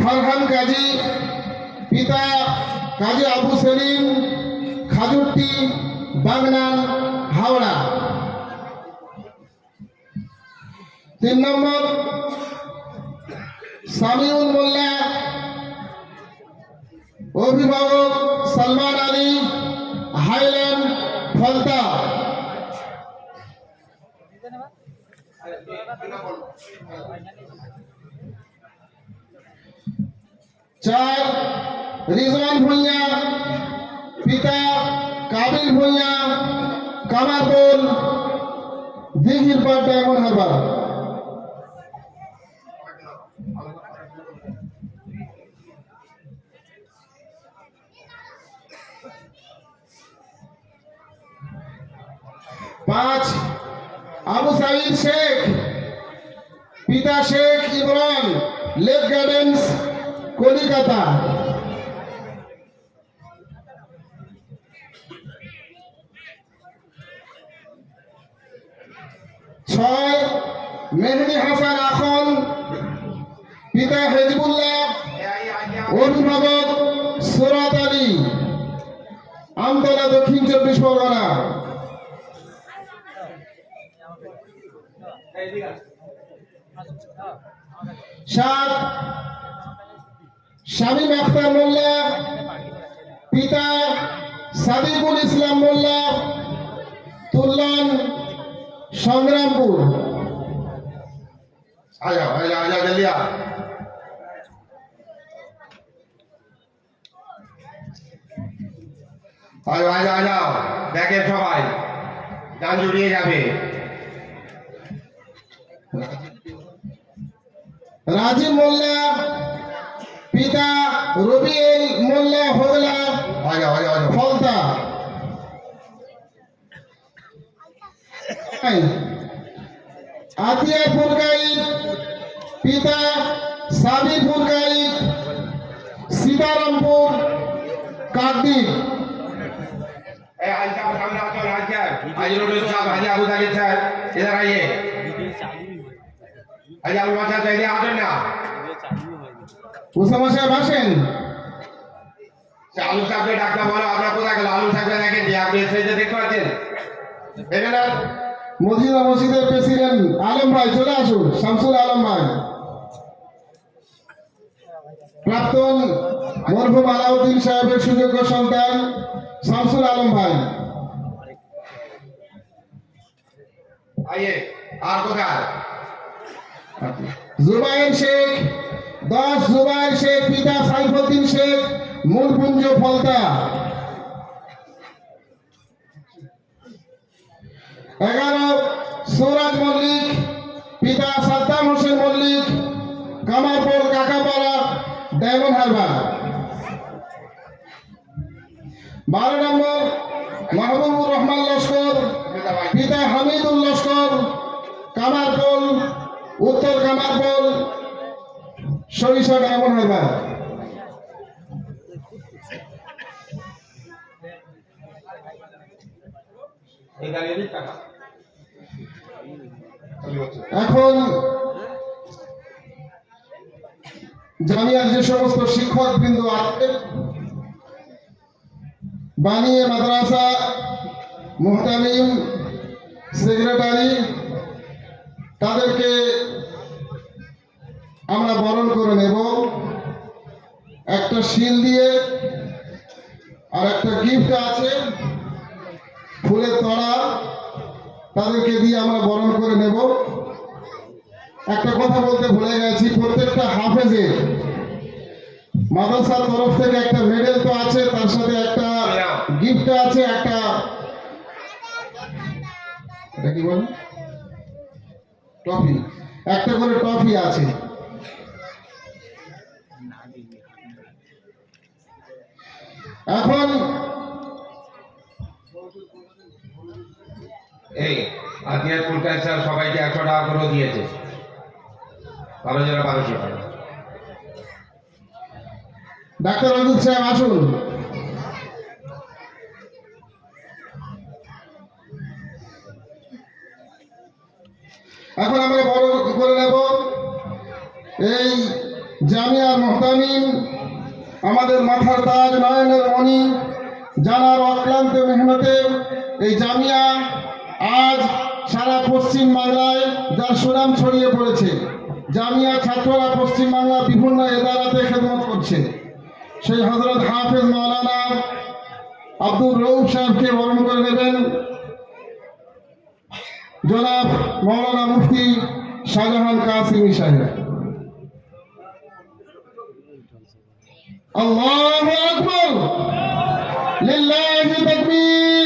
ফারহান কাজী, পিতা কাজী আবু সেলিম, খাজুরটি, বাগনান, হাওড়া। 3 নম্বর সামিউল মোল্লা, অভিভাবক সালমান আলী, হাইল্যান্ড, ফলতা। 4 রিজওয়ান ভুঁইয়া, পিতা কাবিল ভুঁইয়া, কামারপুর, দিঘির পাড়, ডায়মন্ড হারবার। 5 আবু সাইদ শেখ, পিতা শেখ ইমরান, লেক গার্ডেন্স, কলিকাতা। 6 মেহেদি হাসান আখন, পিতা হেজবুল্লাহ, অভিভাবক সুরাত আলী, আমতলা, দক্ষিণ 24 পরগনা। 7 শামীম আখতার মোল্লা, পিতা সাদিকুল ইসলাম মোল্লা, তুল্লান, সংগ্রামপুর। आजा जल्दी आ। आ जाओ দেখেন সবাই গান জড়িয়ে যাবে। রাজীব মোল্লা, পিতা রবিউল মোল্লা, হোগলা, ফলতা। আতিয়া ফুলগাইদ, পিতা সাবি ফুলগাইদ, সীতারামপুর, কাকদ্বীপ। आज अबू तालिब सर इधर आइए। आज अबू बकर चाहिए आते ना উসামা সাহেব আসেন। আলু সাহেবকে ডাক্তার বলো আপনারা কোথায় গেল? আলু সাহেবকে দেখেন যে আপনি এসে দেখতে পাচ্ছেন দেখেন না। মদিনা মসজিদের প্রেসিডেন্ট আলম ভাই চলে আসুন, শামসুল আলম ভাই। প্রাক্তন মরহুম আলাউদ্দিন সাহেবের সুযোগ্য সন্তান শামসুল আলম ভাই। आइए আর কোথায়? জুবাইর শেখ, 10 জুবাইর শেখ, পিতা সাইফুদ্দিন শেখ, মূলপুঞ্জ, ফলতা। 11 সৌরাজ মল্লিক, পিতা সাদ্দাম হোসেন মল্লিক, কামারপুর, কাকাপাড়া, ডায়মন্ড হারবার। 12 নম্বর মাহবুবুর রহমান লস্কর, পিতা হামিদুল লস্কর, কামারপুর, উত্তর কামারপুর, সরিষা, ডায়মন্ড হারবার। এখন জামিয়ার যে সমস্ত শিক্ষক বৃন্দ আছেন, বানিয়ে মাদ্রাসা মুহতামিম, সেক্রেটারি, তাদেরকে আমরা বরণ করে নেব একটা শিল দিয়ে। আর একটা গিফট আছে ফুলের তড়া, তাদেরকে দিয়ে আমরা বরণ করে নেব। একটা কথা বলতে ভুলে গেছি, প্রত্যেকটা হাফেজের মাদ্রাসার তরফ থেকে একটা মেডেল তো আছে, তার সাথে একটা গিফট আছে, একটা এটা কি বল ট্রফি, একটা করে ট্রফি আছে। এখন এই আদিয়ার পুরকার স্যার সবাইকে 100 টাকা করে দিয়েছে। 12 জনে 1200 টাকা। ডাক্তার অজিত সাহেব আসুন। এখন আমরা বড় করে নেব এই জামিয়ার মুহতামিম, আমাদের মাথার তাজ, নয়নের মণি, জানার অক্লান্ত মেহনতে এই জামিয়া আজ সারা পশ্চিম বাংলায় যার সুনাম ছড়িয়ে পড়েছে। জামিয়া ছাত্ররা পশ্চিম বাংলার বিভিন্ন এদারাতে খেদমত করছে। সেই হযরত হাফেজ মাওলানা আব্দুর রউফ সাহেবকে বরণ করে নেবেন জনাব মাওলানা মুফতি শাহজাহান কাসিমি সাহেব। আল্লাহু আকবার, লিল্লাহি তাকবীর।